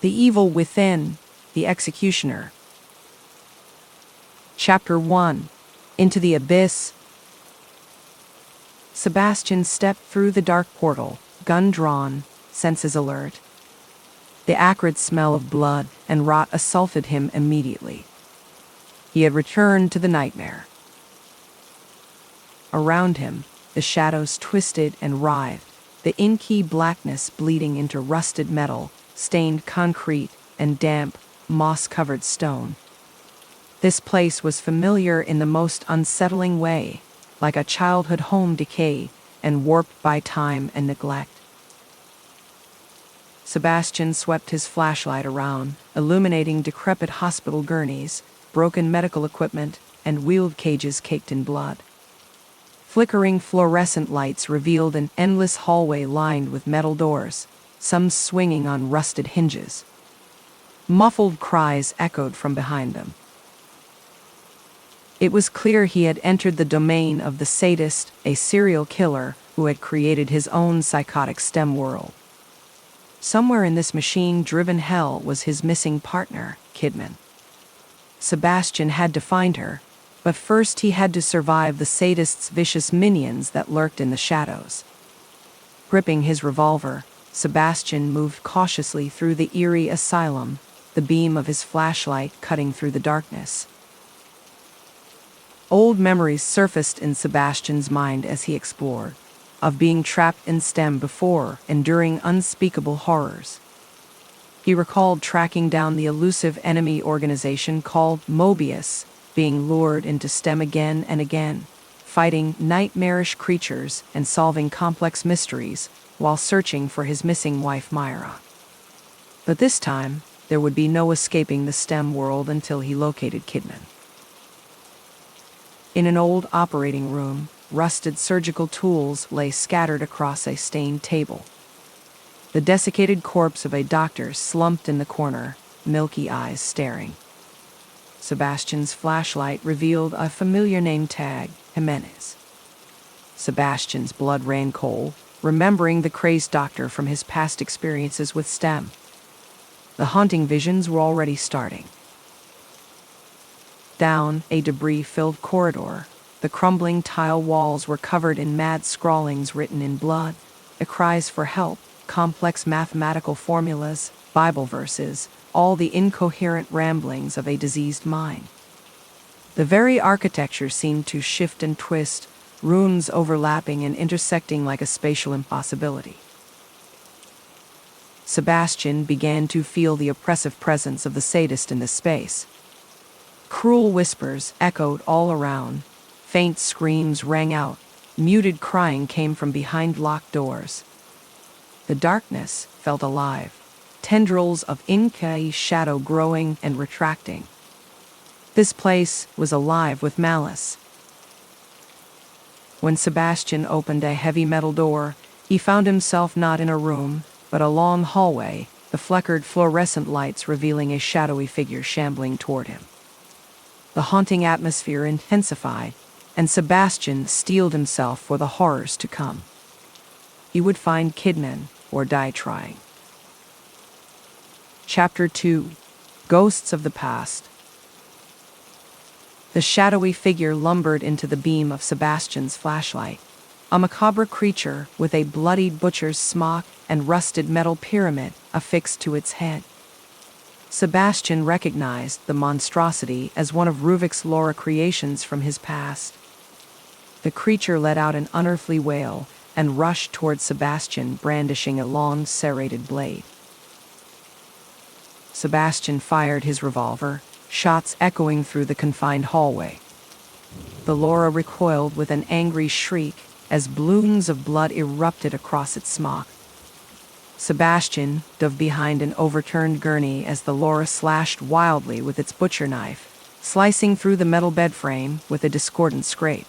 The Evil Within, the Executioner. Chapter 1. Into the Abyss. Sebastian stepped through the dark portal, gun drawn, senses alert. The acrid smell of blood and rot assaulted him immediately. He had returned to the nightmare. Around him, the shadows twisted and writhed, the inky blackness bleeding into rusted metal, stained concrete, and damp, moss-covered stone. This place was familiar in the most unsettling way, like a childhood home decayed and warped by time and neglect. Sebastian swept his flashlight around, illuminating decrepit hospital gurneys, broken medical equipment, and wheeled cages caked in blood. Flickering fluorescent lights revealed an endless hallway lined with metal doors, some swinging on rusted hinges. Muffled cries echoed from behind them. It was clear he had entered the domain of the Sadist, a serial killer who had created his own psychotic STEM world. Somewhere in this machine-driven hell was his missing partner, Kidman. Sebastian had to find her, but first he had to survive the Sadist's vicious minions that lurked in the shadows. Gripping his revolver, Sebastian moved cautiously through the eerie asylum, the beam of his flashlight cutting through the darkness. Old memories surfaced in Sebastian's mind as he explored, of being trapped in STEM before, enduring unspeakable horrors. He recalled tracking down the elusive enemy organization called Mobius, being lured into STEM again and again, fighting nightmarish creatures and solving complex mysteries while searching for his missing wife Myra. But this time, there would be no escaping the STEM world until he located Kidman. In an old operating room, rusted surgical tools lay scattered across a stained table. The desiccated corpse of a doctor slumped in the corner, milky eyes staring. Sebastian's flashlight revealed a familiar name tag, Jimenez. Sebastian's blood ran cold, remembering the crazed doctor from his past experiences with STEM. The haunting visions were already starting. Down a debris-filled corridor, the crumbling tile walls were covered in mad scrawlings written in blood, the cries for help, complex mathematical formulas, Bible verses, all the incoherent ramblings of a diseased mind. The very architecture seemed to shift and twist, runes overlapping and intersecting like a spatial impossibility. Sebastian began to feel the oppressive presence of the Sadist in this space. Cruel whispers echoed all around, faint screams rang out, muted crying came from behind locked doors. The darkness felt alive, tendrils of inky shadow growing and retracting. This place was alive with malice. When Sebastian opened a heavy metal door, he found himself not in a room, but a long hallway, the fleckered fluorescent lights revealing a shadowy figure shambling toward him. The haunting atmosphere intensified, and Sebastian steeled himself for the horrors to come. He would find Kidman or die trying. Chapter 2. Ghosts of the Past. The shadowy figure lumbered into the beam of Sebastian's flashlight, a macabre creature with a bloodied butcher's smock and rusted metal pyramid affixed to its head. Sebastian recognized the monstrosity as one of Ruvik's Laura creations from his past. The creature let out an unearthly wail and rushed toward Sebastian, brandishing a long, serrated blade. Sebastian fired his revolver, shots echoing through the confined hallway. The Laura recoiled with an angry shriek as balloons of blood erupted across its smock. Sebastian dove behind an overturned gurney as the Laura slashed wildly with its butcher knife, slicing through the metal bed frame with a discordant scrape.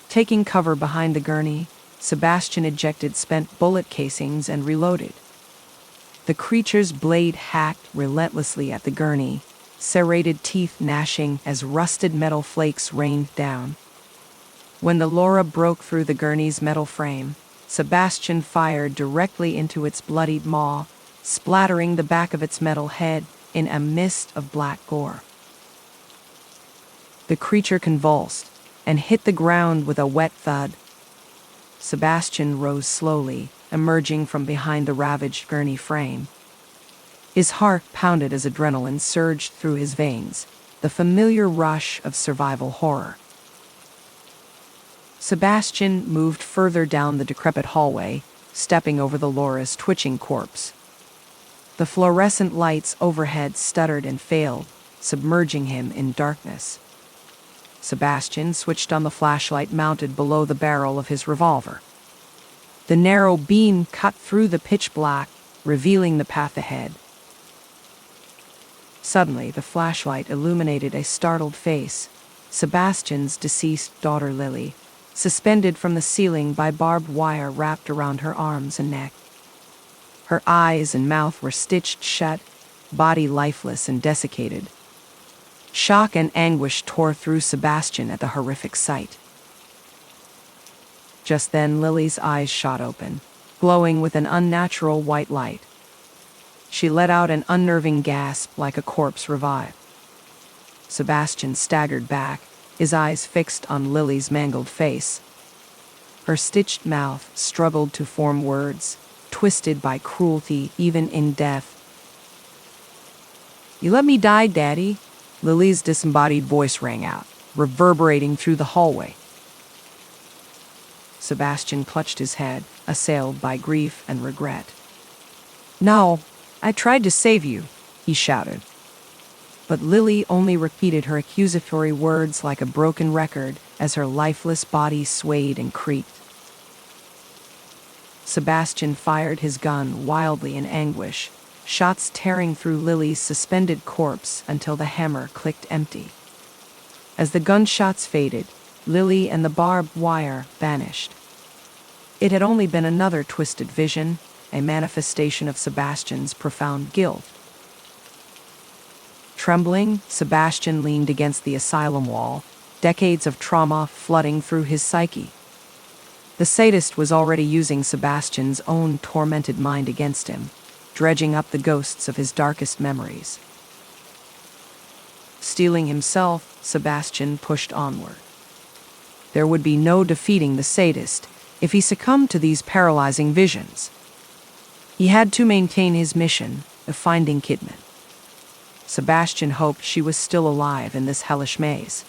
Taking cover behind the gurney, Sebastian ejected spent bullet casings and reloaded. The creature's blade hacked relentlessly at the gurney, serrated teeth gnashing as rusted metal flakes rained down. When the Laura broke through the gurney's metal frame, Sebastian fired directly into its bloodied maw, splattering the back of its metal head in a mist of black gore. The creature convulsed and hit the ground with a wet thud. Sebastian rose slowly, emerging from behind the ravaged gurney frame. His heart pounded as adrenaline surged through his veins, the familiar rush of survival horror. Sebastian moved further down the decrepit hallway, stepping over the Laura's twitching corpse. The fluorescent lights overhead stuttered and failed, submerging him in darkness. Sebastian switched on the flashlight mounted below the barrel of his revolver. The narrow beam cut through the pitch black, revealing the path ahead. Suddenly, the flashlight illuminated a startled face, Sebastian's deceased daughter Lily, suspended from the ceiling by barbed wire wrapped around her arms and neck. Her eyes and mouth were stitched shut, body lifeless and desiccated. Shock and anguish tore through Sebastian at the horrific sight. Just then, Lily's eyes shot open, glowing with an unnatural white light. She let out an unnerving gasp like a corpse revived. Sebastian staggered back, his eyes fixed on Lily's mangled face. Her stitched mouth struggled to form words, twisted by cruelty even in death. "You let me die, Daddy," Lily's disembodied voice rang out, reverberating through the hallway. Sebastian clutched his head, assailed by grief and regret. "No, I tried to save you," he shouted. But Lily only repeated her accusatory words like a broken record as her lifeless body swayed and creaked. Sebastian fired his gun wildly in anguish, shots tearing through Lily's suspended corpse until the hammer clicked empty. As the gunshots faded, Lily and the barbed wire vanished. It had only been another twisted vision, a manifestation of Sebastian's profound guilt. Trembling, Sebastian leaned against the asylum wall, decades of trauma flooding through his psyche. The sadist was already using Sebastian's own tormented mind against him, dredging up the ghosts of his darkest memories. Steeling himself, Sebastian pushed onward. There would be no defeating the sadist if he succumbed to these paralyzing visions. He had to maintain his mission of finding Kidman. Sebastian hoped she was still alive in this hellish maze.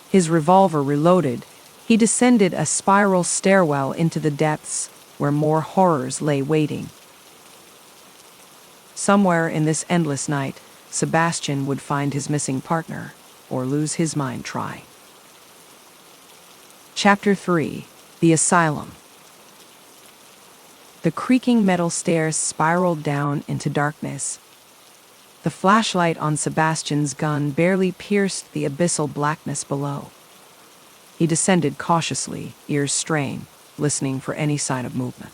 His revolver reloaded, he descended a spiral stairwell into the depths where more horrors lay waiting. Somewhere in this endless night, Sebastian would find his missing partner, or lose his mind trying. Chapter 3: The Asylum. The creaking metal stairs spiraled down into darkness. The flashlight on Sebastian's gun barely pierced the abyssal blackness below. He descended cautiously, ears strained, listening for any sign of movement.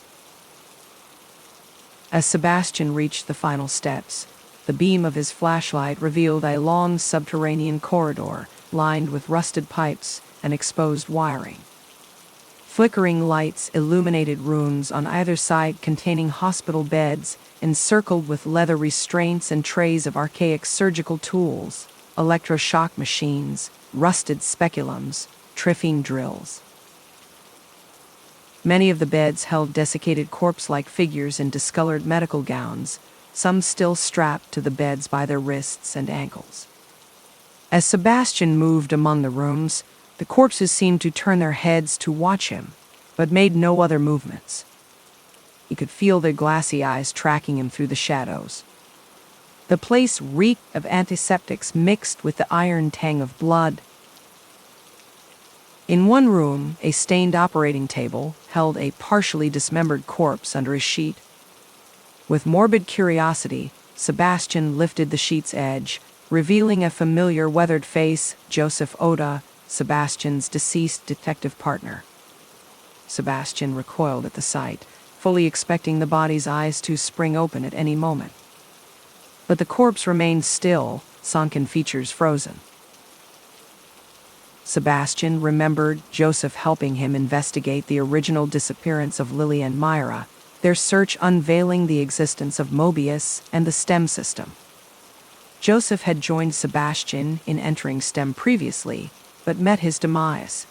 As Sebastian reached the final steps, the beam of his flashlight revealed a long subterranean corridor lined with rusted pipes and exposed wiring. Flickering lights illuminated rooms on either side containing hospital beds encircled with leather restraints and trays of archaic surgical tools, electroshock machines, rusted speculums, triphine drills. Many of the beds held desiccated corpse-like figures in discolored medical gowns, some still strapped to the beds by their wrists and ankles. As Sebastian moved among the rooms, the corpses seemed to turn their heads to watch him, but made no other movements. He could feel their glassy eyes tracking him through the shadows. The place reeked of antiseptics mixed with the iron tang of blood. In one room, a stained operating table held a partially dismembered corpse under a sheet. With morbid curiosity, Sebastian lifted the sheet's edge, revealing a familiar weathered face, Joseph Oda, Sebastian's deceased detective partner. Sebastian recoiled at the sight, fully expecting the body's eyes to spring open at any moment. But the corpse remained still, sunken features frozen. Sebastian remembered Joseph helping him investigate the original disappearance of Lily and Myra, their search unveiling the existence of Mobius and the STEM system. Joseph had joined Sebastian in entering STEM previously, but met his demise.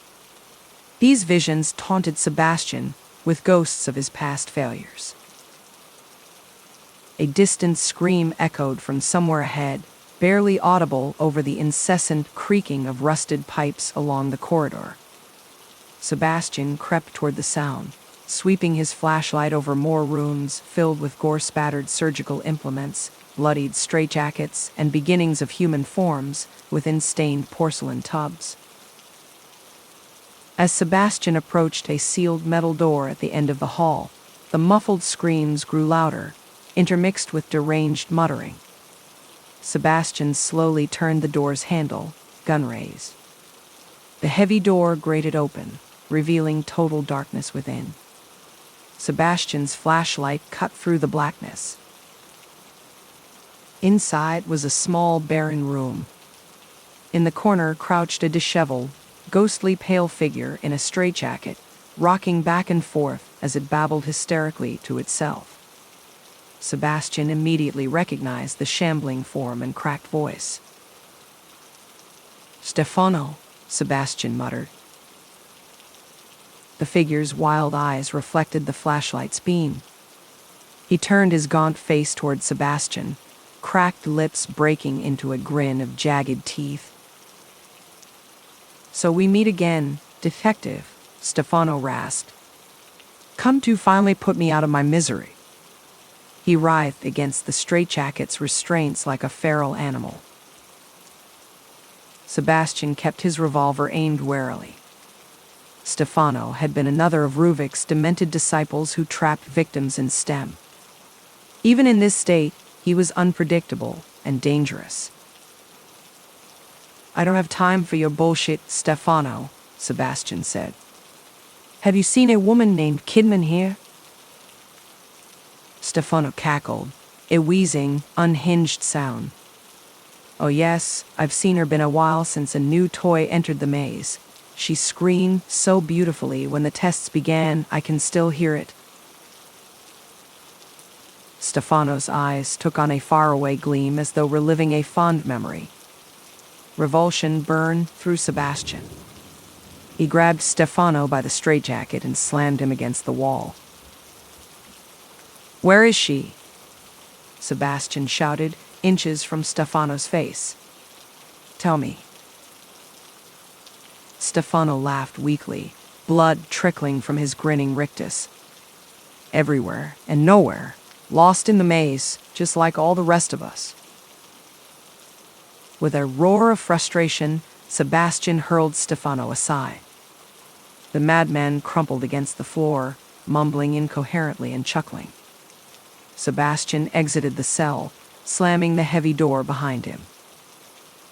These visions taunted Sebastian with ghosts of his past failures. A distant scream echoed from somewhere ahead, barely audible over the incessant creaking of rusted pipes along the corridor. Sebastian crept toward the sound, sweeping his flashlight over more rooms filled with gore-spattered surgical implements, bloodied straitjackets, and beginnings of human forms within stained porcelain tubs. As Sebastian approached a sealed metal door at the end of the hall, the muffled screams grew louder, intermixed with deranged muttering. Sebastian slowly turned the door's handle, gun raised. The heavy door grated open, revealing total darkness within. Sebastian's flashlight cut through the blackness. Inside was a small, barren room. In the corner crouched a disheveled, ghostly pale figure in a straitjacket, rocking back and forth as it babbled hysterically to itself. Sebastian immediately recognized the shambling form and cracked voice. "Stefano," Sebastian muttered. The figure's wild eyes reflected the flashlight's beam. He turned his gaunt face toward Sebastian, cracked lips breaking into a grin of jagged teeth. "So we meet again, detective," Stefano rasped. "Come to finally put me out of my misery." He writhed against the straitjacket's restraints like a feral animal. Sebastian kept his revolver aimed warily. Stefano had been another of Ruvik's demented disciples who trapped victims in STEM. Even in this state, he was unpredictable and dangerous. "I don't have time for your bullshit, Stefano," Sebastian said. "Have you seen a woman named Kidman here?" Stefano cackled, a wheezing, unhinged sound. "Oh yes, I've seen her. Been a while since a new toy entered the maze. She screamed so beautifully when the tests began, I can still hear it." Stefano's eyes took on a faraway gleam as though reliving a fond memory. Revulsion burned through Sebastian. He grabbed Stefano by the straitjacket and slammed him against the wall. "Where is she?" Sebastian shouted, inches from Stefano's face. "Tell me." Stefano laughed weakly, blood trickling from his grinning rictus. "Everywhere and nowhere, lost in the maze, just like all the rest of us." With a roar of frustration, Sebastian hurled Stefano aside. The madman crumpled against the floor, mumbling incoherently and chuckling. Sebastian exited the cell, slamming the heavy door behind him.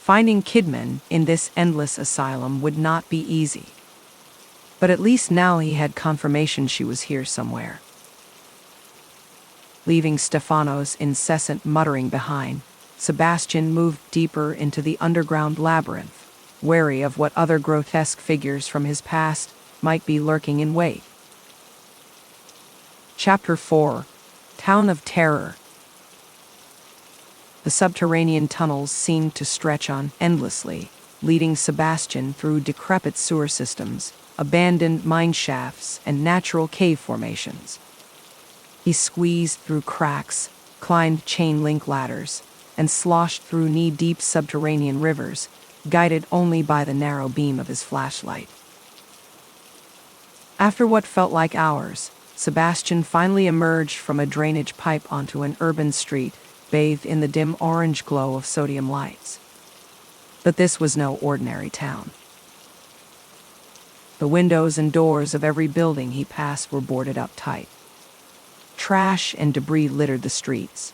Finding Kidman in this endless asylum would not be easy. But at least now he had confirmation she was here somewhere. Leaving Stefano's incessant muttering behind, Sebastian moved deeper into the underground labyrinth, wary of what other grotesque figures from his past might be lurking in wait. Chapter 4: Town of Terror. The subterranean tunnels seemed to stretch on endlessly, leading Sebastian through decrepit sewer systems, abandoned mine shafts, and natural cave formations. He squeezed through cracks, climbed chain-link ladders, and sloshed through knee-deep subterranean rivers, guided only by the narrow beam of his flashlight. After what felt like hours, Sebastian finally emerged from a drainage pipe onto an urban street, bathed in the dim orange glow of sodium lights. But this was no ordinary town. The windows and doors of every building he passed were boarded up tight. Trash and debris littered the streets.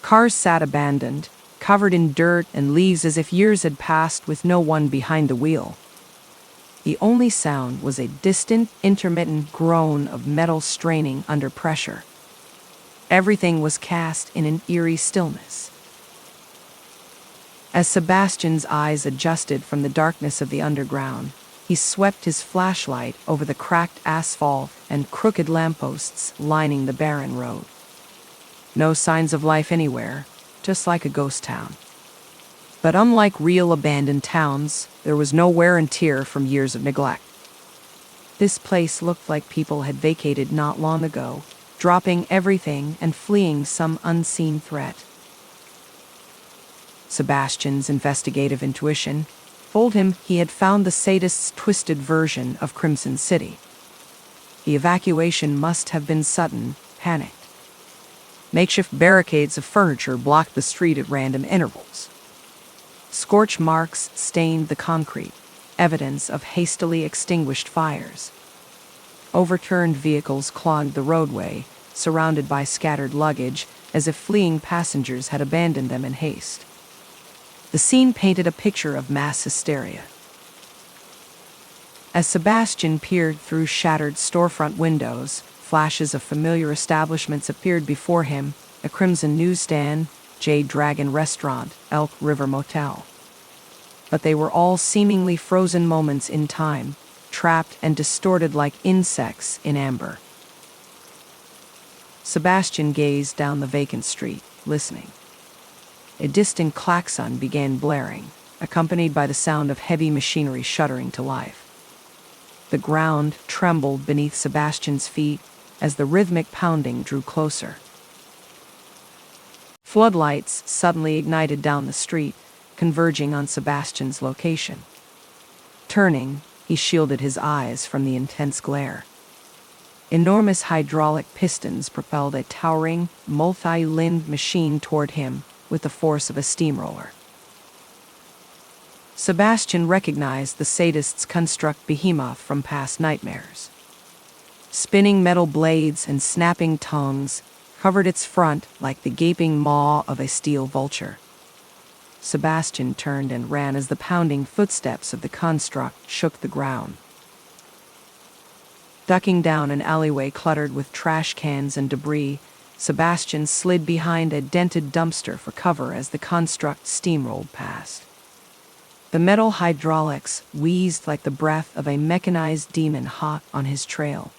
Cars sat abandoned, covered in dirt and leaves as if years had passed with no one behind the wheel. The only sound was a distant, intermittent groan of metal straining under pressure. Everything was cast in an eerie stillness. As Sebastian's eyes adjusted from the darkness of the underground, he swept his flashlight over the cracked asphalt and crooked lampposts lining the barren road. No signs of life anywhere, just like a ghost town. But unlike real abandoned towns, there was no wear and tear from years of neglect. This place looked like people had vacated not long ago, dropping everything and fleeing some unseen threat. Sebastian's investigative intuition told him he had found the Sadist's twisted version of Crimson City. The evacuation must have been sudden, panicked. Makeshift barricades of furniture blocked the street at random intervals. Scorch marks stained the concrete, evidence of hastily extinguished fires. Overturned vehicles clogged the roadway, surrounded by scattered luggage, as if fleeing passengers had abandoned them in haste. The scene painted a picture of mass hysteria. As Sebastian peered through shattered storefront windows, flashes of familiar establishments appeared before him: a Crimson newsstand, Jade Dragon restaurant, Elk River Motel. But they were all seemingly frozen moments in time, trapped and distorted like insects in amber. Sebastian gazed down the vacant street, listening. A distant klaxon began blaring, accompanied by the sound of heavy machinery shuddering to life. The ground trembled beneath Sebastian's feet as the rhythmic pounding drew closer. Floodlights suddenly ignited down the street, converging on Sebastian's location. Turning, he shielded his eyes from the intense glare. Enormous hydraulic pistons propelled a towering, multi-limbed machine toward him with the force of a steamroller. Sebastian recognized the Sadist's construct behemoth from past nightmares. Spinning metal blades and snapping tongues covered its front like the gaping maw of a steel vulture. Sebastian turned and ran as the pounding footsteps of the construct shook the ground. Ducking down an alleyway cluttered with trash cans and debris, Sebastian slid behind a dented dumpster for cover as the construct steamrolled past. The metal hydraulics wheezed like the breath of a mechanized demon hot on his trail.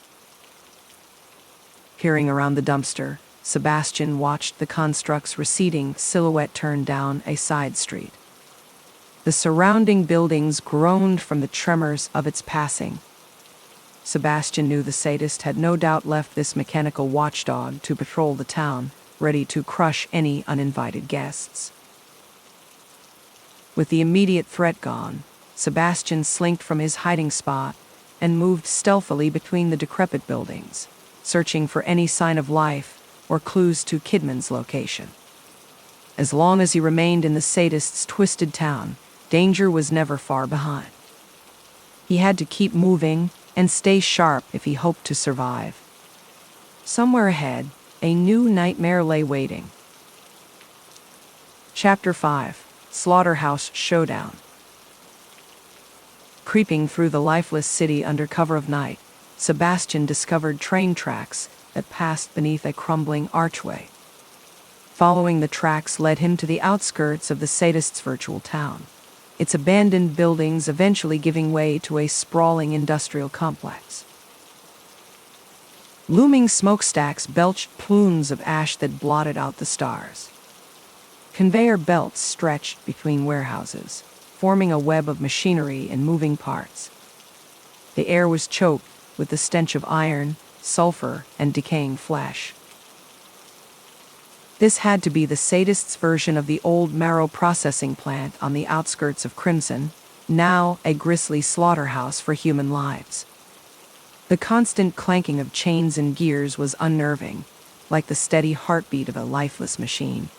Peering around the dumpster, Sebastian watched the construct's receding silhouette turn down a side street. The surrounding buildings groaned from the tremors of its passing. Sebastian knew the Sadist had no doubt left this mechanical watchdog to patrol the town, ready to crush any uninvited guests. With the immediate threat gone, Sebastian slinked from his hiding spot and moved stealthily between the decrepit buildings, searching for any sign of life or clues to Kidman's location. As long as he remained in the Sadist's twisted town, danger was never far behind. He had to keep moving and stay sharp if he hoped to survive. Somewhere ahead, a new nightmare lay waiting. Chapter 5: Slaughterhouse Showdown. Creeping through the lifeless city under cover of night, Sebastian discovered train tracks that passed beneath a crumbling archway. Following the tracks led him to the outskirts of the Sadist's virtual town, its abandoned buildings eventually giving way to a sprawling industrial complex. Looming smokestacks belched plumes of ash that blotted out the stars. Conveyor belts stretched between warehouses, forming a web of machinery and moving parts. The air was choked with the stench of iron, sulfur, and decaying flesh. This had to be the Sadist's version of the old marrow processing plant on the outskirts of Crimson, now a grisly slaughterhouse for human lives. The constant clanking of chains and gears was unnerving, like the steady heartbeat of a lifeless machine.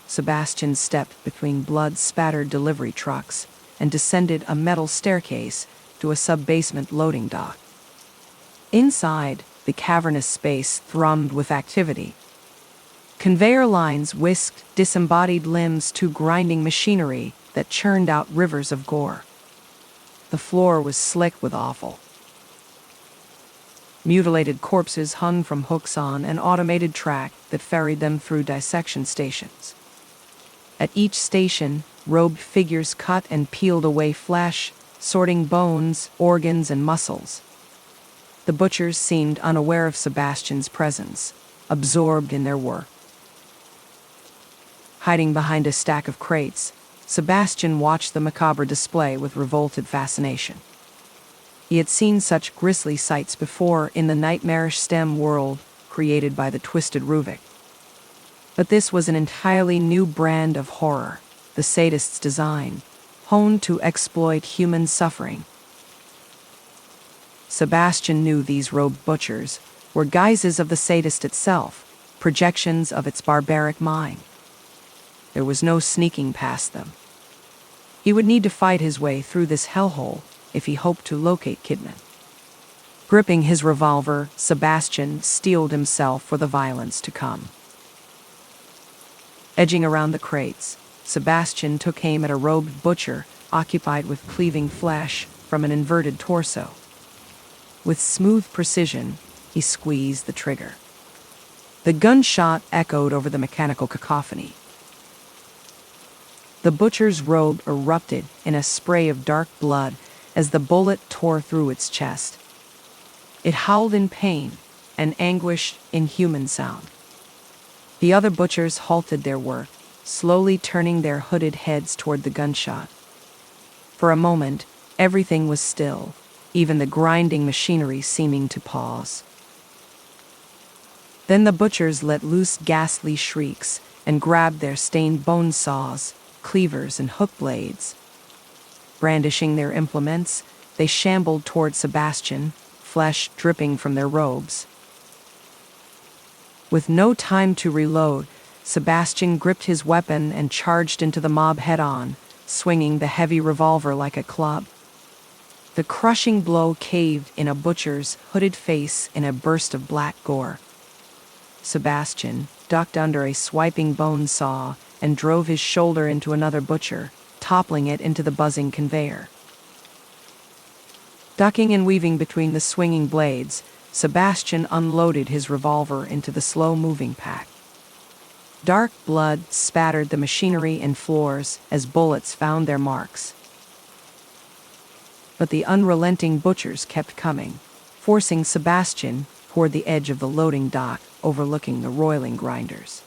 Sebastian stepped between blood-spattered delivery trucks and descended a metal staircase to a sub-basement loading dock. Inside, the cavernous space thrummed with activity. Conveyor lines whisked disembodied limbs to grinding machinery that churned out rivers of gore. The floor was slick with offal. Mutilated corpses hung from hooks on an automated track that ferried them through dissection stations. At each station, robed figures cut and peeled away flesh, sorting bones, organs, and muscles. The butchers seemed unaware of Sebastian's presence, absorbed in their work. Hiding behind a stack of crates, Sebastian watched the macabre display with revolted fascination. He had seen such grisly sights before in the nightmarish STEM world created by the twisted Ruvik. But this was an entirely new brand of horror, the sadist's design, honed to exploit human suffering. Sebastian knew these robed butchers were guises of the sadist itself, projections of its barbaric mind. There was no sneaking past them. He would need to fight his way through this hellhole if he hoped to locate Kidman. Gripping his revolver, Sebastian steeled himself for the violence to come. Edging around the crates, Sebastian took aim at a robed butcher occupied with cleaving flesh from an inverted torso. With smooth precision, he squeezed the trigger. The gunshot echoed over the mechanical cacophony. The butcher's robe erupted in a spray of dark blood as the bullet tore through its chest. It howled in pain and anguished in human sound. The other butchers halted their work, slowly turning their hooded heads toward the gunshot. For a moment, everything was still, even the grinding machinery seeming to pause. Then the butchers let loose ghastly shrieks and grabbed their stained bone saws, cleavers, and hook blades. Brandishing their implements, they shambled toward Sebastian, flesh dripping from their robes. With no time to reload, Sebastian gripped his weapon and charged into the mob head-on, swinging the heavy revolver like a club. The crushing blow caved in a butcher's hooded face in a burst of black gore. Sebastian ducked under a swiping bone saw and drove his shoulder into another butcher, toppling it into the buzzing conveyor. Ducking and weaving between the swinging blades, Sebastian unloaded his revolver into the slow-moving pack. Dark blood spattered the machinery and floors as bullets found their marks. But the unrelenting butchers kept coming, forcing Sebastian toward the edge of the loading dock overlooking the roiling grinders.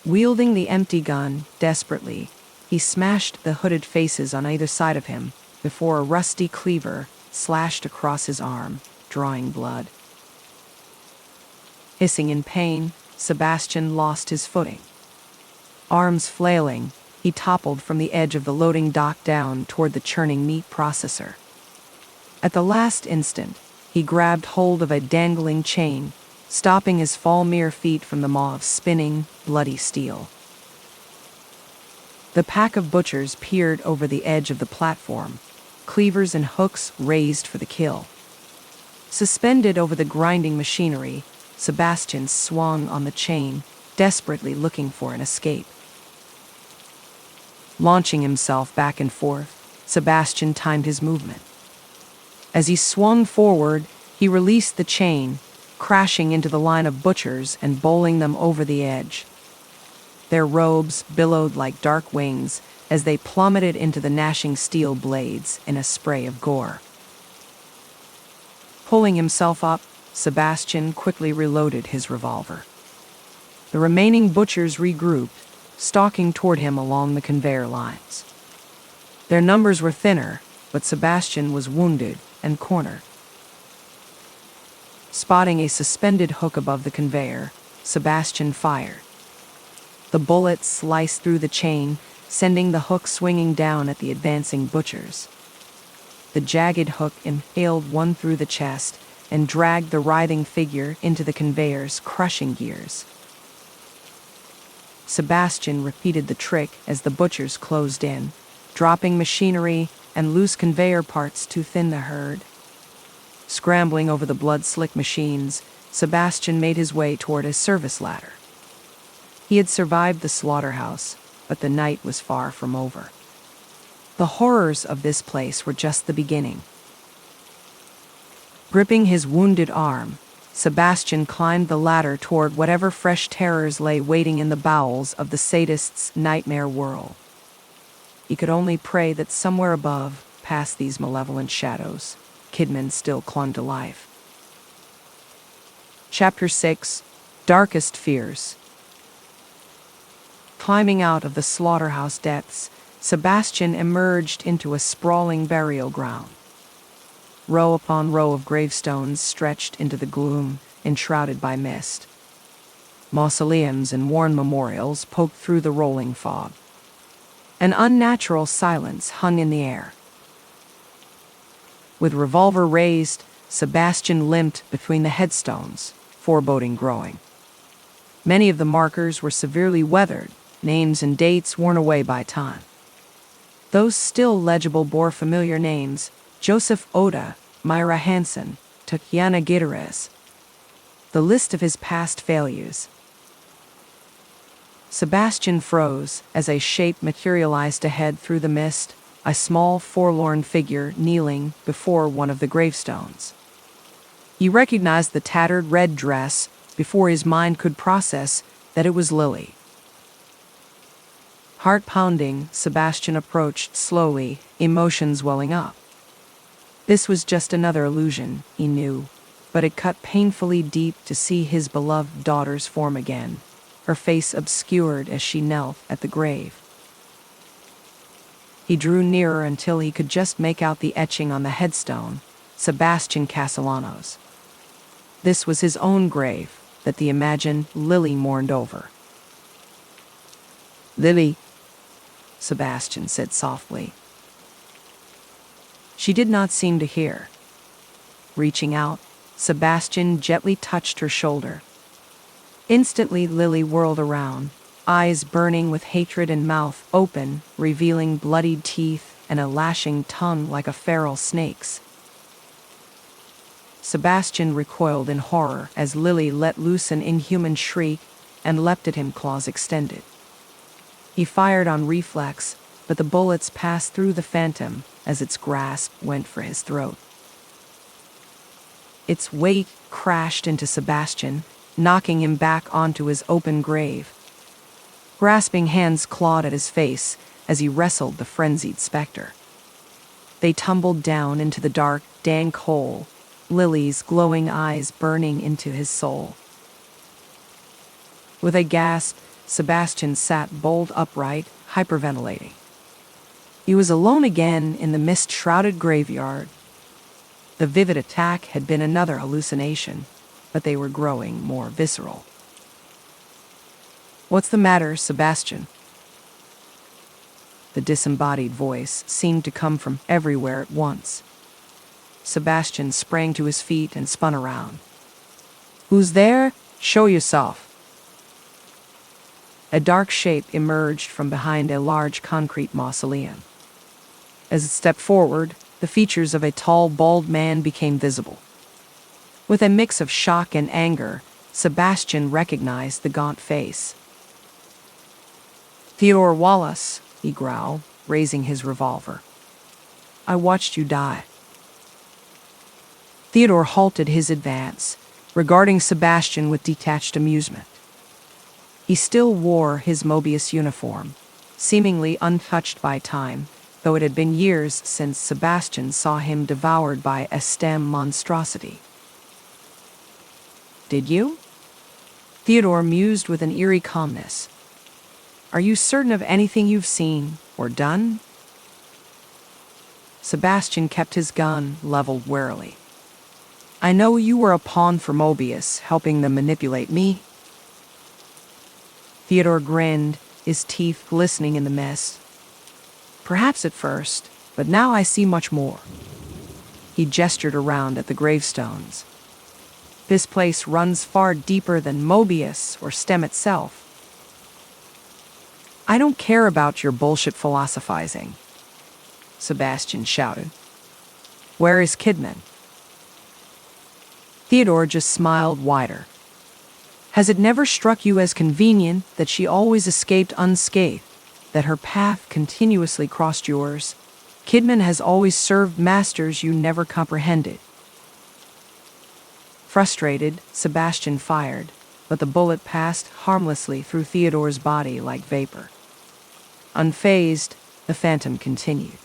Wielding the empty gun desperately, he smashed the hooded faces on either side of him before a rusty cleaver slashed across his arm, drawing blood. Hissing in pain, Sebastian lost his footing. Arms flailing, he toppled from the edge of the loading dock down toward the churning meat processor. At the last instant, he grabbed hold of a dangling chain, stopping his fall mere feet from the maw of spinning, bloody steel. The pack of butchers peered over the edge of the platform, cleavers and hooks raised for the kill. Suspended over the grinding machinery, Sebastian swung on the chain, desperately looking for an escape. Launching himself back and forth, Sebastian timed his movement. As he swung forward, he released the chain, crashing into the line of butchers and bowling them over the edge. Their robes billowed like dark wings as they plummeted into the gnashing steel blades in a spray of gore. Pulling himself up, Sebastian quickly reloaded his revolver. The remaining butchers regrouped, stalking toward him along the conveyor lines. Their numbers were thinner, but Sebastian was wounded and cornered. Spotting a suspended hook above the conveyor, Sebastian fired. The bullet sliced through the chain, sending the hook swinging down at the advancing butchers. The jagged hook impaled one through the chest and dragged the writhing figure into the conveyor's crushing gears. Sebastian repeated the trick as the butchers closed in, dropping machinery and loose conveyor parts to thin the herd. Scrambling over the blood-slick machines, Sebastian made his way toward a service ladder. He had survived the slaughterhouse, but the night was far from over. The horrors of this place were just the beginning. Gripping his wounded arm, Sebastian climbed the ladder toward whatever fresh terrors lay waiting in the bowels of the sadist's nightmare world. He could only pray that somewhere above, past these malevolent shadows, Kidman still clung to life. Chapter 6: Darkest Fears. Climbing out of the slaughterhouse depths, Sebastian emerged into a sprawling burial ground. Row upon row of gravestones stretched into the gloom, enshrouded by mist. Mausoleums and worn memorials poked through the rolling fog. An unnatural silence hung in the air. With revolver raised, Sebastian limped between the headstones, foreboding growing. Many of the markers were severely weathered, names and dates worn away by time. Those still legible bore familiar names: Joseph Oda, Myra Hansen, Tatiana Gutierrez. The list of his past failures. Sebastian froze as a shape materialized ahead through the mist, a small, forlorn figure kneeling before one of the gravestones. He recognized the tattered red dress before his mind could process that it was Lily. Heart pounding, Sebastian approached slowly, emotions welling up. This was just another illusion, he knew, but it cut painfully deep to see his beloved daughter's form again, her face obscured as she knelt at the grave. He drew nearer until he could just make out the etching on the headstone: Sebastian Castellanos. This was his own grave that the imagined Lily mourned over. "Lily," Sebastian said softly. She did not seem to hear. Reaching out, Sebastian gently touched her shoulder. Instantly, Lily whirled around, eyes burning with hatred and mouth open, revealing bloodied teeth and a lashing tongue like a feral snake's. Sebastian recoiled in horror as Lily let loose an inhuman shriek and leapt at him, claws extended. He fired on reflex, but the bullets passed through the phantom as its grasp went for his throat. Its weight crashed into Sebastian, knocking him back onto his open grave. Grasping hands clawed at his face as he wrestled the frenzied specter. They tumbled down into the dark, dank hole, Lily's glowing eyes burning into his soul. With a gasp, Sebastian sat bolt upright, hyperventilating. He was alone again in the mist-shrouded graveyard. The vivid attack had been another hallucination, but they were growing more visceral. "What's the matter, Sebastian?" The disembodied voice seemed to come from everywhere at once. Sebastian sprang to his feet and spun around. "Who's there? Show yourself." A dark shape emerged from behind a large concrete mausoleum. As it stepped forward, the features of a tall, bald man became visible. With a mix of shock and anger, Sebastian recognized the gaunt face. "Theodore Wallace," he growled, raising his revolver. "I watched you die." Theodore halted his advance, regarding Sebastian with detached amusement. He still wore his Mobius uniform, seemingly untouched by time, though it had been years since Sebastian saw him devoured by a stem monstrosity. "Did you?" Theodore mused with an eerie calmness. "Are you certain of anything you've seen or done?" Sebastian kept his gun leveled warily. "I know you were a pawn for Mobius, helping them manipulate me." Theodore grinned, his teeth glistening in the mist. "Perhaps at first, but now I see much more." He gestured around at the gravestones. "This place runs far deeper than Mobius or STEM itself." "I don't care about your bullshit philosophizing," Sebastian shouted. "Where is Kidman?" Theodore just smiled wider. "Has it never struck you as convenient that she always escaped unscathed, that her path continuously crossed yours? Kidman has always served masters you never comprehended." Frustrated, Sebastian fired, but the bullet passed harmlessly through Theodore's body like vapor. Unfazed, the phantom continued.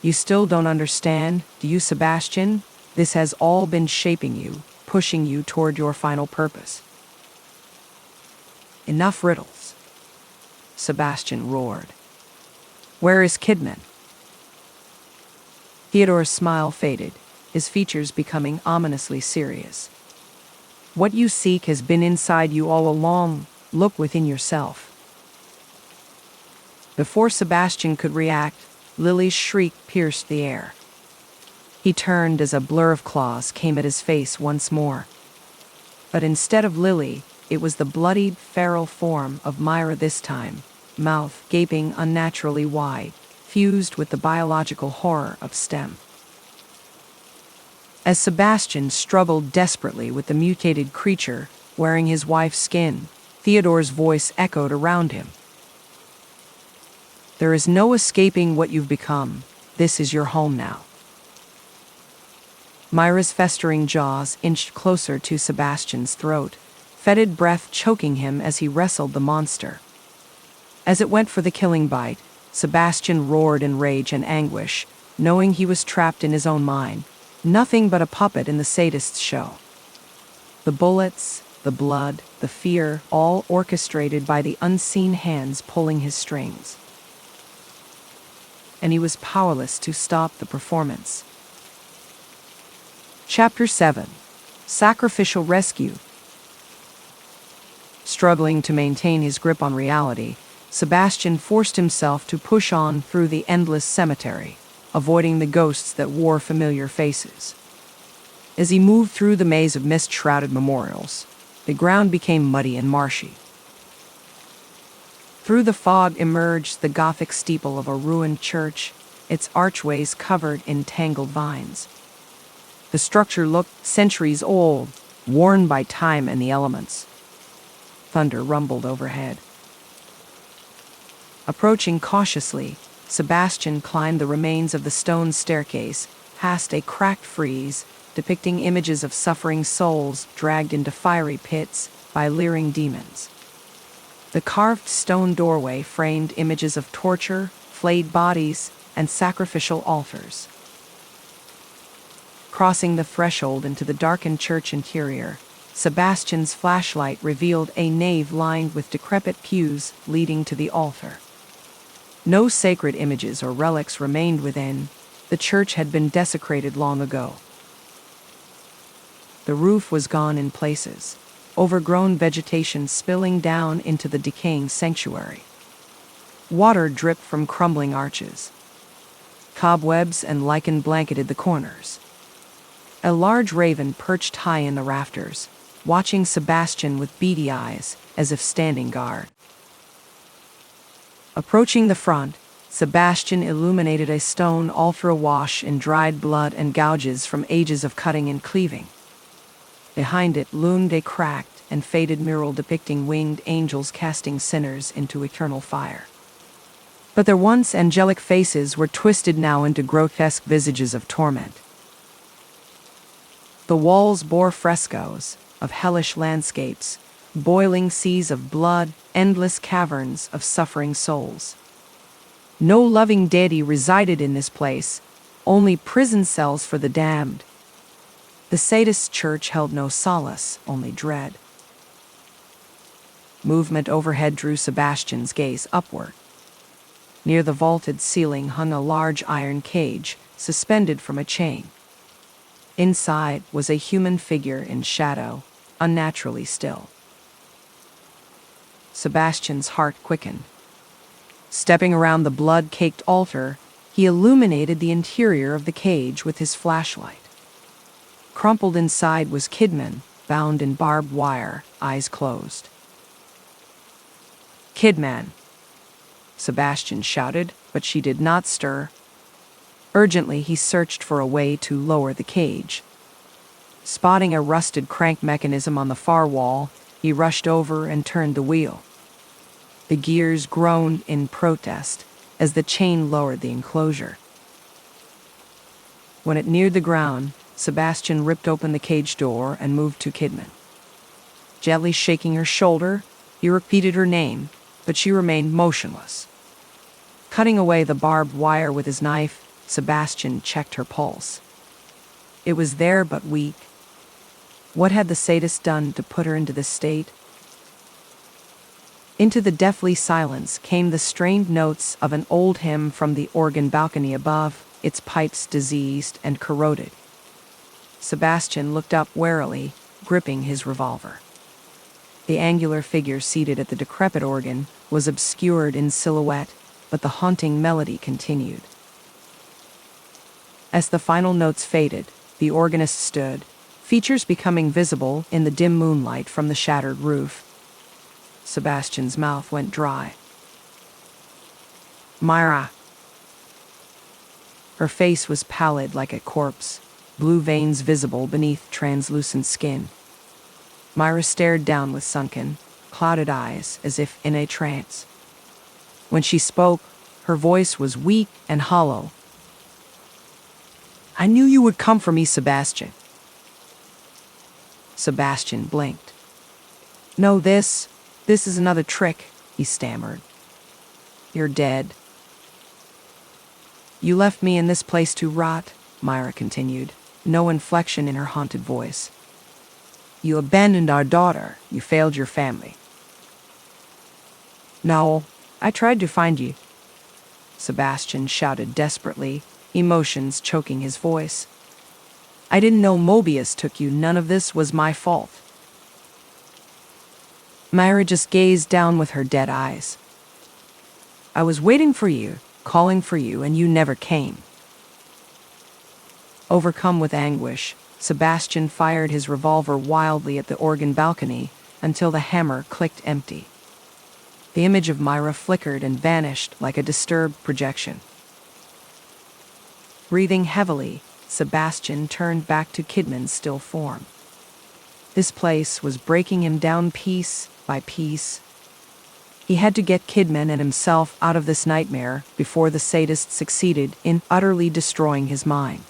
"You still don't understand, do you, Sebastian? This has all been shaping you, pushing you toward your final purpose. Enough riddles, Sebastian roared. Where is Kidman? Theodore's smile faded, his features becoming ominously serious. What you seek has been inside you all along. Look within yourself. Before Sebastian could react, Lily's shriek pierced the air. He turned as a blur of claws came at his face once more. But instead of Lily, it was the bloodied, feral form of Myra this time, mouth gaping unnaturally wide, fused with the biological horror of STEM. As Sebastian struggled desperately with the mutated creature wearing his wife's skin, Theodore's voice echoed around him. There is no escaping what you've become. This is your home now. Myra's festering jaws inched closer to Sebastian's throat, fetid breath choking him as he wrestled the monster. As it went for the killing bite, Sebastian roared in rage and anguish, knowing he was trapped in his own mind, nothing but a puppet in the Sadist's show. The bullets, the blood, the fear, all orchestrated by the unseen hands pulling his strings. And he was powerless to stop the performance. Chapter 7. Sacrificial Rescue. Struggling to maintain his grip on reality, Sebastian forced himself to push on through the endless cemetery, avoiding the ghosts that wore familiar faces. As he moved through the maze of mist-shrouded memorials, the ground became muddy and marshy. Through the fog emerged the Gothic steeple of a ruined church, its archways covered in tangled vines. The structure looked centuries old, worn by time and the elements. Thunder rumbled overhead. Approaching cautiously, Sebastian climbed the remains of the stone staircase, past a cracked frieze depicting images of suffering souls dragged into fiery pits by leering demons. The carved stone doorway framed images of torture, flayed bodies, and sacrificial altars. Crossing the threshold into the darkened church interior, Sebastian's flashlight revealed a nave lined with decrepit pews leading to the altar. No sacred images or relics remained within. The church had been desecrated long ago. The roof was gone in places, overgrown vegetation spilling down into the decaying sanctuary. Water dripped from crumbling arches. Cobwebs and lichen blanketed the corners. A large raven perched high in the rafters, watching Sebastian with beady eyes, as if standing guard. Approaching the front, Sebastian illuminated a stone altar awash in dried blood and gouges from ages of cutting and cleaving. Behind it loomed a cracked and faded mural depicting winged angels casting sinners into eternal fire. But their once angelic faces were twisted now into grotesque visages of torment. The walls bore frescoes of hellish landscapes, boiling seas of blood, endless caverns of suffering souls. No loving deity resided in this place, only prison cells for the damned. The Sadist church held no solace, only dread. Movement overhead drew Sebastian's gaze upward. Near the vaulted ceiling hung a large iron cage, suspended from a chain. Inside was a human figure in shadow, unnaturally still. Sebastian's heart quickened. Stepping around the blood-caked altar, he illuminated the interior of the cage with his flashlight. Crumpled inside was Kidman, bound in barbed wire, eyes closed. "Kidman!" Sebastian shouted, but she did not stir. Urgently, he searched for a way to lower the cage. Spotting a rusted crank mechanism on the far wall, he rushed over and turned the wheel. The gears groaned in protest as the chain lowered the enclosure. When it neared the ground, Sebastian ripped open the cage door and moved to Kidman. Gently shaking her shoulder, he repeated her name, but she remained motionless. Cutting away the barbed wire with his knife, Sebastian checked her pulse. It was there but weak. What had the sadist done to put her into this state? Into the deathly silence came the strained notes of an old hymn from the organ balcony above, its pipes diseased and corroded. Sebastian looked up warily, gripping his revolver. The angular figure seated at the decrepit organ was obscured in silhouette, but the haunting melody continued. As the final notes faded, the organist stood, features becoming visible in the dim moonlight from the shattered roof. Sebastian's mouth went dry. Myra. Her face was pallid like a corpse, blue veins visible beneath translucent skin. Myra stared down with sunken, clouded eyes as if in a trance. When she spoke, her voice was weak and hollow. I knew you would come for me, Sebastian. Sebastian blinked. No, this is another trick, he stammered. You're dead. You left me in this place to rot, Myra continued, no inflection in her haunted voice. You abandoned our daughter. You failed your family. No, I tried to find you. Sebastian shouted desperately, emotions choking his voice. I didn't know Mobius took you. None of this was my fault. Myra just gazed down with her dead eyes. I was waiting for you, calling for you, and you never came. Overcome with anguish, Sebastian fired his revolver wildly at the organ balcony until the hammer clicked empty. The image of Myra flickered and vanished like a disturbed projection. Breathing heavily, Sebastian turned back to Kidman's still form. This place was breaking him down piece by piece. He had to get Kidman and himself out of this nightmare before the sadist succeeded in utterly destroying his mind.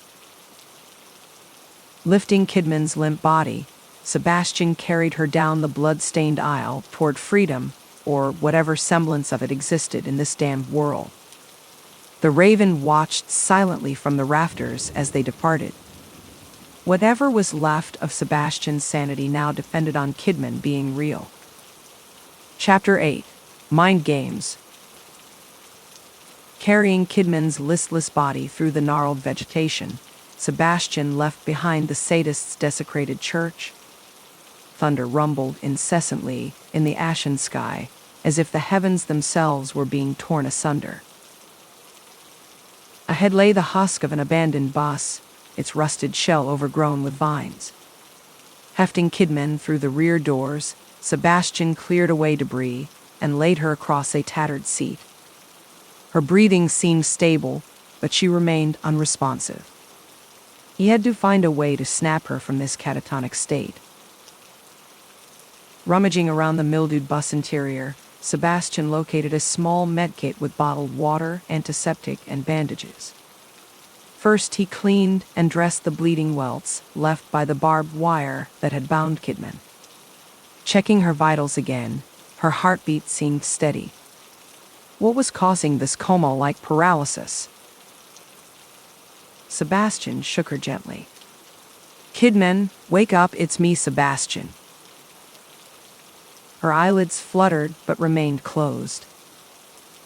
Lifting Kidman's limp body, Sebastian carried her down the blood-stained aisle toward freedom, or whatever semblance of it existed in this damned world. The raven watched silently from the rafters as they departed. Whatever was left of Sebastian's sanity now depended on Kidman being real. Chapter 8. Mind Games. Carrying Kidman's listless body through the gnarled vegetation, Sebastian left behind the sadist's desecrated church. Thunder rumbled incessantly in the ashen sky, as if the heavens themselves were being torn asunder. Ahead lay the husk of an abandoned bus, its rusted shell overgrown with vines. Hefting Kidman through the rear doors, Sebastian cleared away debris and laid her across a tattered seat. Her breathing seemed stable, but she remained unresponsive. He had to find a way to snap her from this catatonic state. Rummaging around the mildewed bus interior, Sebastian located a small medkit with bottled water, antiseptic, and bandages. First, he cleaned and dressed the bleeding welts left by the barbed wire that had bound Kidman. Checking her vitals again, her heartbeat seemed steady. What was causing this coma-like paralysis? Sebastian shook her gently. Kidman, wake up, it's me, Sebastian. Her eyelids fluttered but remained closed.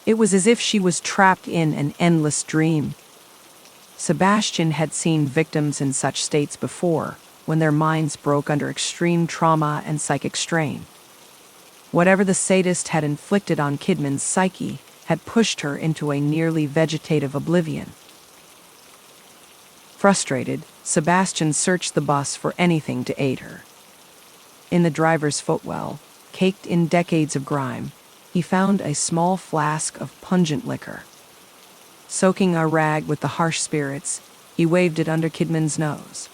It was as if she was trapped in an endless dream. Sebastian had seen victims in such states before, when their minds broke under extreme trauma and psychic strain. Whatever the sadist had inflicted on Kidman's psyche had pushed her into a nearly vegetative oblivion. Frustrated, Sebastian searched the bus for anything to aid her. In the driver's footwell, caked in decades of grime, he found a small flask of pungent liquor. Soaking a rag with the harsh spirits, he waved it under Kidman's nose.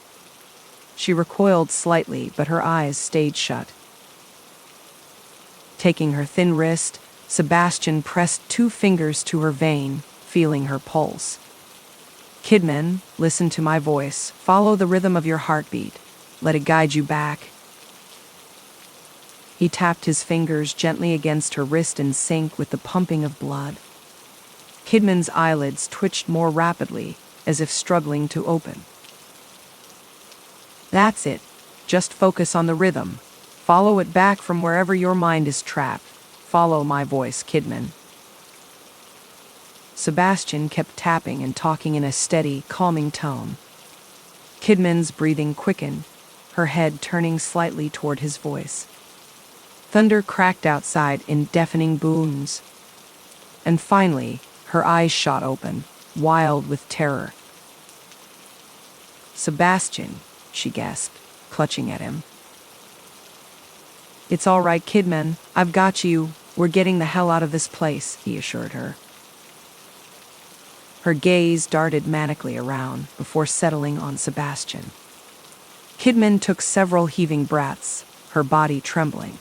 She recoiled slightly, but her eyes stayed shut. Taking her thin wrist, Sebastian pressed 2 fingers to her vein, feeling her pulse. Kidman, listen to my voice. Follow the rhythm of your heartbeat. Let it guide you back. He tapped his fingers gently against her wrist in sync with the pumping of blood. Kidman's eyelids twitched more rapidly, as if struggling to open. That's it. Just focus on the rhythm. Follow it back from wherever your mind is trapped. Follow my voice, Kidman. Sebastian kept tapping and talking in a steady, calming tone. Kidman's breathing quickened, her head turning slightly toward his voice. Thunder cracked outside in deafening booms. And finally, her eyes shot open, wild with terror. "Sebastian," she gasped, clutching at him. "It's all right, Kidman. I've got you. We're getting the hell out of this place," he assured her. Her gaze darted manically around before settling on Sebastian. Kidman took several heaving breaths, her body trembling.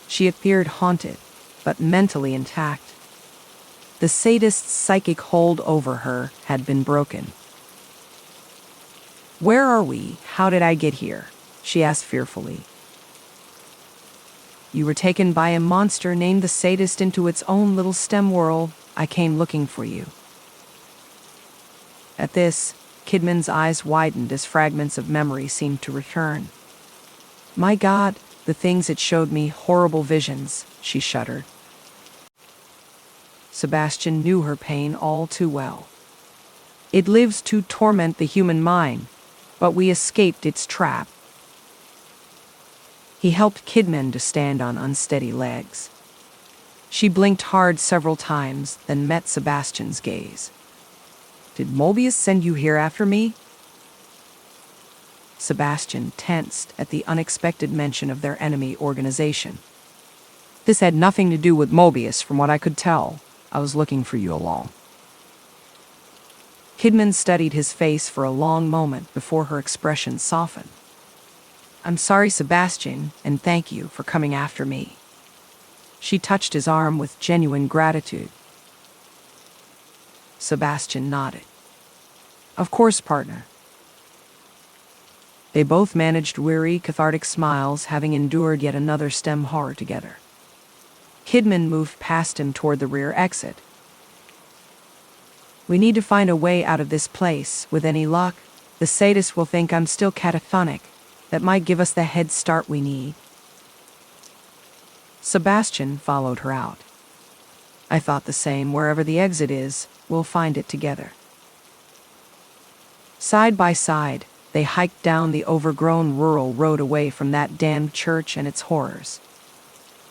She appeared haunted, but mentally intact. The sadist's psychic hold over her had been broken. "Where are we? How did I get here?" she asked fearfully. "You were taken by a monster named the Sadist into its own little STEM world. I came looking for you." At this, Kidman's eyes widened as fragments of memory seemed to return. "My God, the things it showed me, horrible visions," she shuddered. Sebastian knew her pain all too well. "It lives to torment the human mind, but we escaped its trap." He helped Kidman to stand on unsteady legs. She blinked hard several times, then met Sebastian's gaze. "Did Mobius send you here after me?" Sebastian tensed at the unexpected mention of their enemy organization. "This had nothing to do with Mobius, from what I could tell. I was looking for you along." Kidman studied his face for a long moment before her expression softened. "I'm sorry, Sebastian, and thank you for coming after me." She touched his arm with genuine gratitude. Sebastian nodded. "Of course, partner." They both managed weary, cathartic smiles, having endured yet another STEM horror together. Kidman moved past him toward the rear exit. "We need to find a way out of this place. With any luck, the Sadist will think I'm still catatonic. That might give us the head start we need." Sebastian followed her out. "I thought the same. Wherever the exit is, we'll find it together." Side by side, they hiked down the overgrown rural road away from that damned church and its horrors.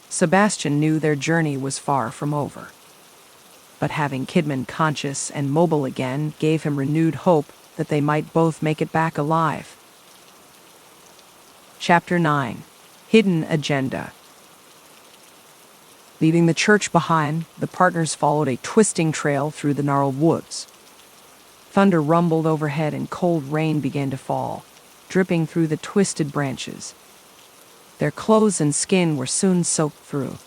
Sebastian knew their journey was far from over. But having Kidman conscious and mobile again gave him renewed hope that they might both make it back alive. Chapter 9. Hidden Agenda. Leaving the church behind, the partners followed a twisting trail through the gnarled woods. Thunder rumbled overhead and cold rain began to fall, dripping through the twisted branches. Their clothes and skin were soon soaked through.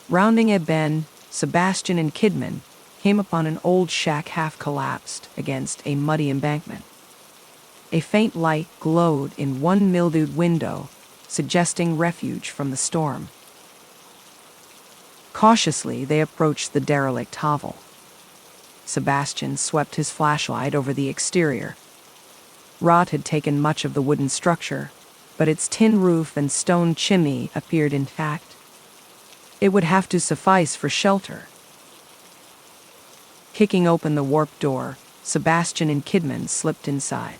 Rounding a bend, Sebastian and Kidman came upon an old shack half collapsed against a muddy embankment. A faint light glowed in one mildewed window, suggesting refuge from the storm. Cautiously, they approached the derelict hovel. Sebastian swept his flashlight over the exterior. Rot had taken much of the wooden structure, but its tin roof and stone chimney appeared intact. It would have to suffice for shelter. Kicking open the warped door, Sebastian and Kidman slipped inside.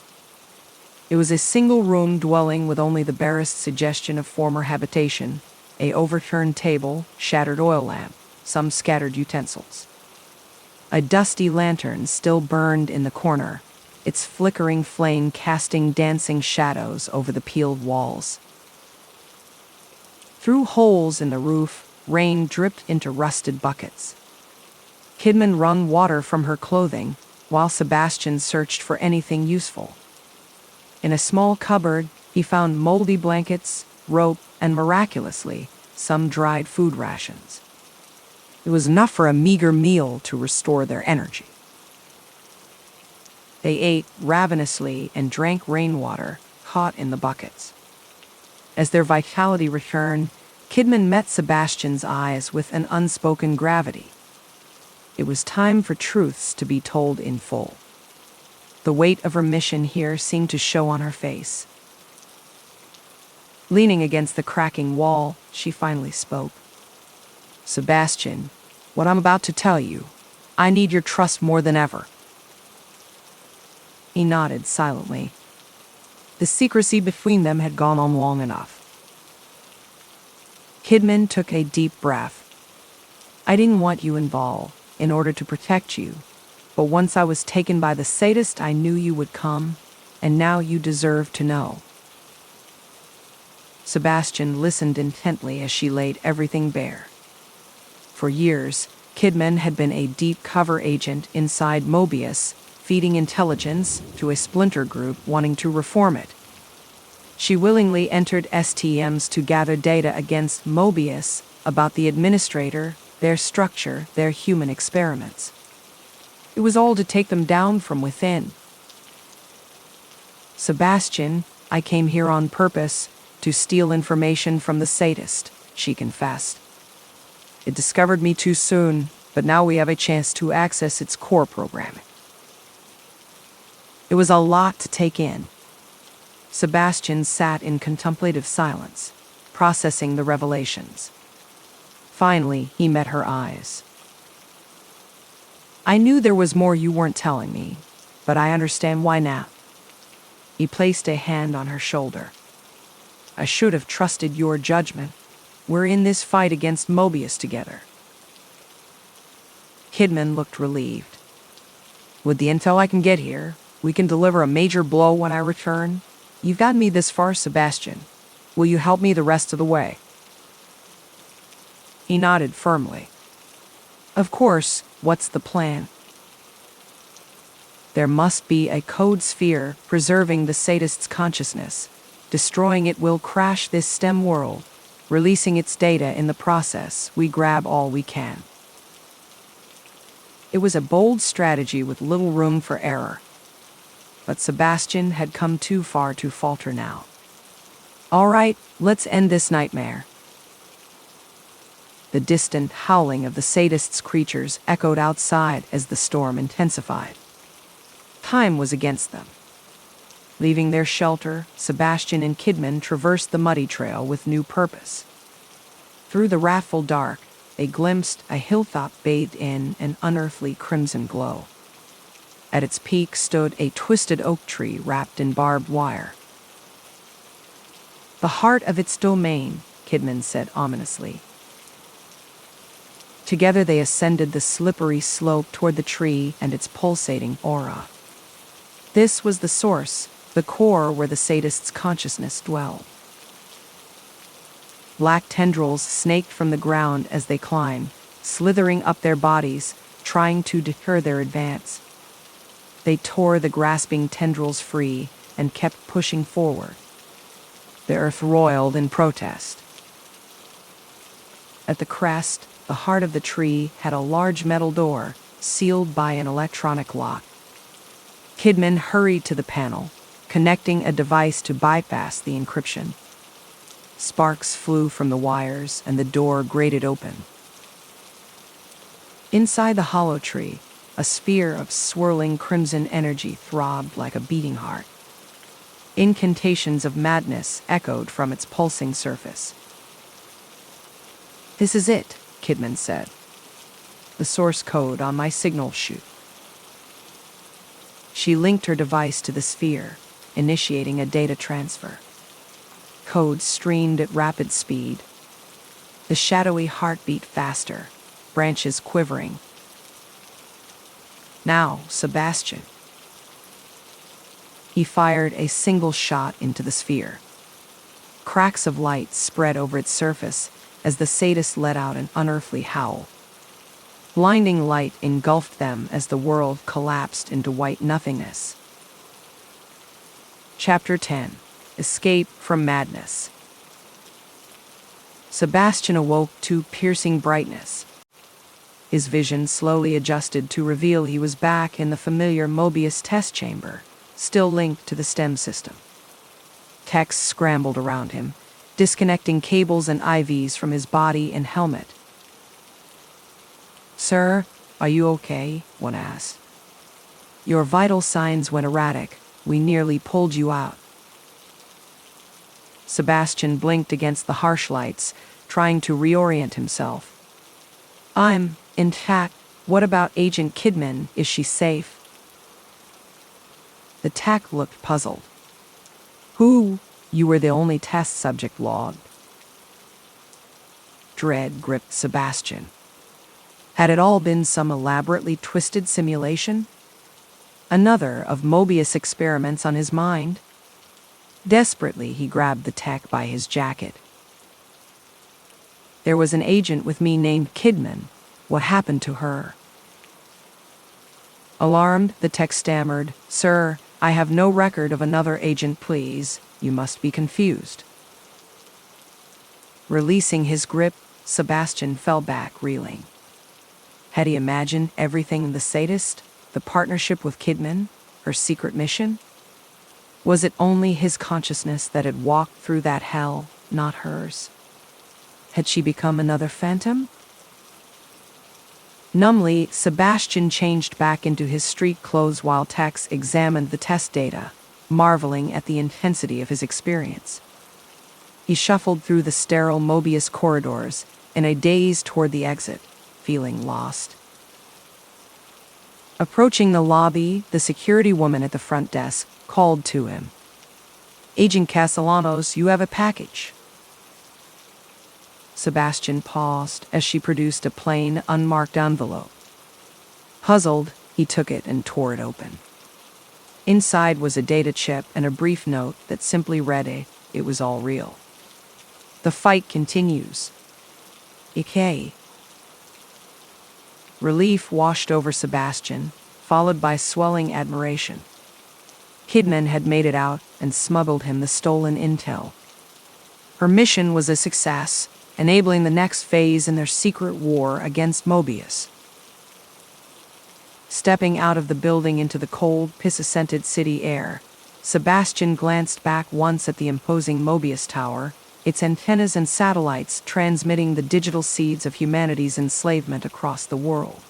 It was a single-room dwelling with only the barest suggestion of former habitation, a overturned table, shattered oil lamp, some scattered utensils. A dusty lantern still burned in the corner, its flickering flame casting dancing shadows over the peeled walls. Through holes in the roof, rain dripped into rusted buckets. Kidman wrung water from her clothing, while Sebastian searched for anything useful. In a small cupboard, he found moldy blankets, rope, and miraculously, some dried food rations. It was enough for a meager meal to restore their energy. They ate ravenously and drank rainwater, caught in the buckets. As their vitality returned, Kidman met Sebastian's eyes with an unspoken gravity. It was time for truths to be told in full. The weight of her mission here seemed to show on her face. Leaning against the cracking wall, she finally spoke. "Sebastian, what I'm about to tell you, I need your trust more than ever." He nodded silently. The secrecy between them had gone on long enough. Kidman took a deep breath. "I didn't want you involved, in order to protect you. But once I was taken by the Sadist, I knew you would come, and now you deserve to know." Sebastian listened intently as she laid everything bare. For years, Kidman had been a deep cover agent inside Mobius, feeding intelligence to a splinter group wanting to reform it. She willingly entered STMs to gather data against Mobius about the administrator, their structure, their human experiments. It was all to take them down from within. "Sebastian, I came here on purpose to steal information from the Sadist," she confessed. "It discovered me too soon, but now we have a chance to access its core programming." It was a lot to take in. Sebastian sat in contemplative silence, processing the revelations. Finally, he met her eyes. "I knew there was more you weren't telling me, but I understand why now." He placed a hand on her shoulder. "I should have trusted your judgment. We're in this fight against Mobius together." Kidman looked relieved. "With the intel I can get here, we can deliver a major blow when I return. You've gotten me this far, Sebastian. Will you help me the rest of the way?" He nodded firmly. "Of course, what's the plan?" "There must be a code sphere preserving the Sadist's consciousness. Destroying it will crash this STEM world. Releasing its data in the process, we grab all we can." It was a bold strategy with little room for error. But Sebastian had come too far to falter now. "All right, let's end this nightmare." The distant howling of the Sadist's creatures echoed outside as the storm intensified. Time was against them. Leaving their shelter, Sebastian and Kidman traversed the muddy trail with new purpose. Through the wrathful dark, they glimpsed a hilltop bathed in an unearthly crimson glow. At its peak stood a twisted oak tree wrapped in barbed wire. "The heart of its domain," Kidman said ominously. Together they ascended the slippery slope toward the tree and its pulsating aura. This was the source, the core where the Sadist's consciousness dwelled. Black tendrils snaked from the ground as they climbed, slithering up their bodies, trying to deter their advance. They tore the grasping tendrils free and kept pushing forward. The earth roiled in protest. At the crest, the heart of the tree had a large metal door, sealed by an electronic lock. Kidman hurried to the panel, connecting a device to bypass the encryption. Sparks flew from the wires, and the door grated open. Inside the hollow tree, a sphere of swirling crimson energy throbbed like a beating heart. Incantations of madness echoed from its pulsing surface. "This is it," Kidman said. "The source code on my signal chute." She linked her device to the sphere, initiating a data transfer. Code streamed at rapid speed. The shadowy heart beat faster, branches quivering. "Now, Sebastian." He fired a single shot into the sphere. Cracks of light spread over its surface as the Sadist let out an unearthly howl. Blinding light engulfed them as the world collapsed into white nothingness. Chapter 10. Escape from Madness. Sebastian awoke to piercing brightness. His vision slowly adjusted to reveal he was back in the familiar Mobius test chamber, still linked to the STEM system. Techs scrambled around him, disconnecting cables and IVs from his body and helmet. "Sir, are you okay?" one asked. Your vital signs went erratic. We nearly pulled you out. Sebastian blinked against the harsh lights, trying to reorient himself. I'm intact. What about Agent Kidman? Is she safe? The tech looked puzzled. Who? You were the only test subject logged. Dread gripped Sebastian. Had it all been some elaborately twisted simulation? Another of Mobius' experiments on his mind? Desperately, he grabbed the tech by his jacket. There was an agent with me named Kidman. What happened to her? Alarmed, the tech stammered, Sir, I have no record of another agent, please. You must be confused. Releasing his grip, Sebastian fell back, reeling. Had he imagined everything the Sadist, the partnership with Kidman, her secret mission? Was it only his consciousness that had walked through that hell, not hers? Had she become another phantom? Numbly, Sebastian changed back into his street clothes while Tex examined the test data, marveling at the intensity of his experience. He shuffled through the sterile Mobius corridors in a daze toward the exit, feeling lost. Approaching the lobby, the security woman at the front desk called to him. Agent Castellanos, you have a package. Sebastian paused as she produced a plain, unmarked envelope. Puzzled, he took it and tore it open. Inside was a data chip and a brief note that simply read it was all real. The fight continues. Ike. Relief washed over Sebastian, followed by swelling admiration. Kidman had made it out and smuggled him the stolen intel. Her mission was a success, enabling the next phase in their secret war against Mobius. Stepping out of the building into the cold, piss-scented city air, Sebastian glanced back once at the imposing Mobius tower, its antennas and satellites transmitting the digital seeds of humanity's enslavement across the world.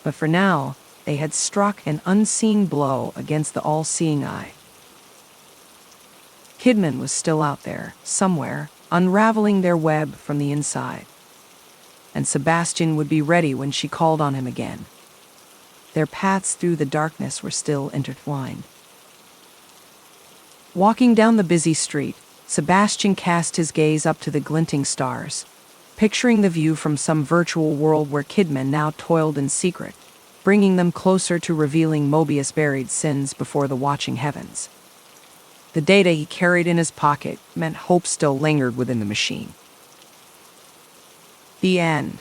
But for now, they had struck an unseen blow against the all-seeing eye. Kidman was still out there, somewhere, unraveling their web from the inside. And Sebastian would be ready when she called on him again. Their paths through the darkness were still intertwined. Walking down the busy street, Sebastian cast his gaze up to the glinting stars, picturing the view from some virtual world where Kidman now toiled in secret, bringing them closer to revealing Mobius' buried sins before the watching heavens. The data he carried in his pocket meant hope still lingered within the machine. The end.